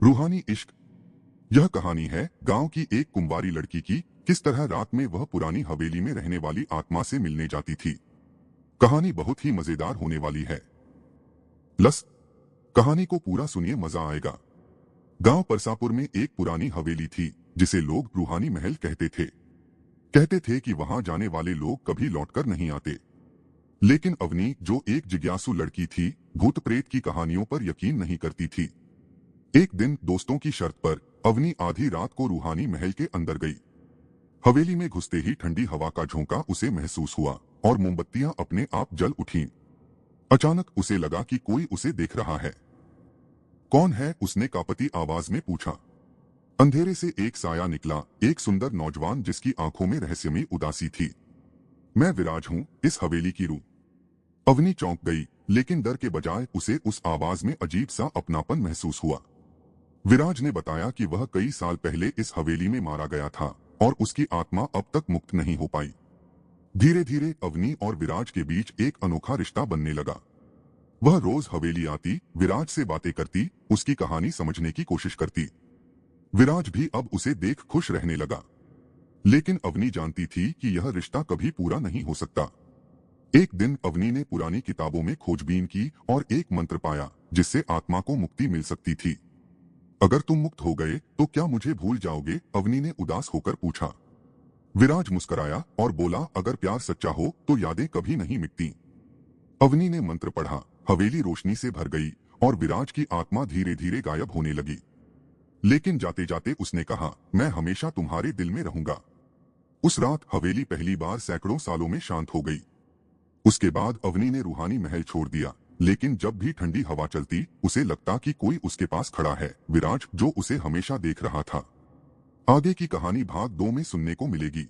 रूहानी इश्क। यह कहानी है गांव की एक कुंवारी लड़की की, किस तरह रात में वह पुरानी हवेली में रहने वाली आत्मा से मिलने जाती थी। कहानी बहुत ही मजेदार होने वाली है। लस कहानी को पूरा सुनिए, मजा आएगा। गांव परसापुर में एक पुरानी हवेली थी जिसे लोग रूहानी महल कहते थे। कहते थे कि वहां जाने वाले लोग कभी लौटकर नहीं आते। लेकिन अवनी, जो एक जिज्ञासु लड़की थी, भूत प्रेत की कहानियों पर यकीन नहीं करती थी। एक दिन दोस्तों की शर्त पर अवनी आधी रात को रूहानी महल के अंदर गई। हवेली में घुसते ही ठंडी हवा का झोंका उसे महसूस हुआ और मोमबत्तियां अपने आप जल उठीं। अचानक उसे लगा कि कोई उसे देख रहा है। कौन है? उसने कांपती आवाज में पूछा। अंधेरे से एक साया निकला, एक सुंदर नौजवान जिसकी आंखों में रहस्यमयी उदासी थी। मैं विराज हूं, इस हवेली की रूह। अवनी चौंक गई, लेकिन डर के बजाय उसे उस आवाज में अजीब सा अपनापन महसूस हुआ। विराज ने बताया कि वह कई साल पहले इस हवेली में मारा गया था और उसकी आत्मा अब तक मुक्त नहीं हो पाई। धीरे धीरे अवनी और विराज के बीच एक अनोखा रिश्ता बनने लगा। वह रोज हवेली आती, विराज से बातें करती, उसकी कहानी समझने की कोशिश करती। विराज भी अब उसे देख खुश रहने लगा। लेकिन अवनी जानती थी कि यह रिश्ता कभी पूरा नहीं हो सकता। एक दिन अवनी ने पुरानी किताबों में खोजबीन की और एक मंत्र पाया जिससे आत्मा को मुक्ति मिल सकती थी। अगर तुम मुक्त हो गए तो क्या मुझे भूल जाओगे? अवनी ने उदास होकर पूछा। विराज मुस्कुराया और बोला, अगर प्यार सच्चा हो तो यादें कभी नहीं मिटती। अवनी ने मंत्र पढ़ा, हवेली रोशनी से भर गई और विराज की आत्मा धीरे धीरे गायब होने लगी। लेकिन जाते जाते उसने कहा, मैं हमेशा तुम्हारे दिल में रहूंगा। उस रात हवेली पहली बार सैकड़ों सालों में शांत हो गई। उसके बाद अवनी ने रूहानी महल छोड़ दिया, लेकिन जब भी ठंडी हवा चलती उसे लगता कि कोई उसके पास खड़ा है, विराज, जो उसे हमेशा देख रहा था। आगे की कहानी भाग 2 में सुनने को मिलेगी।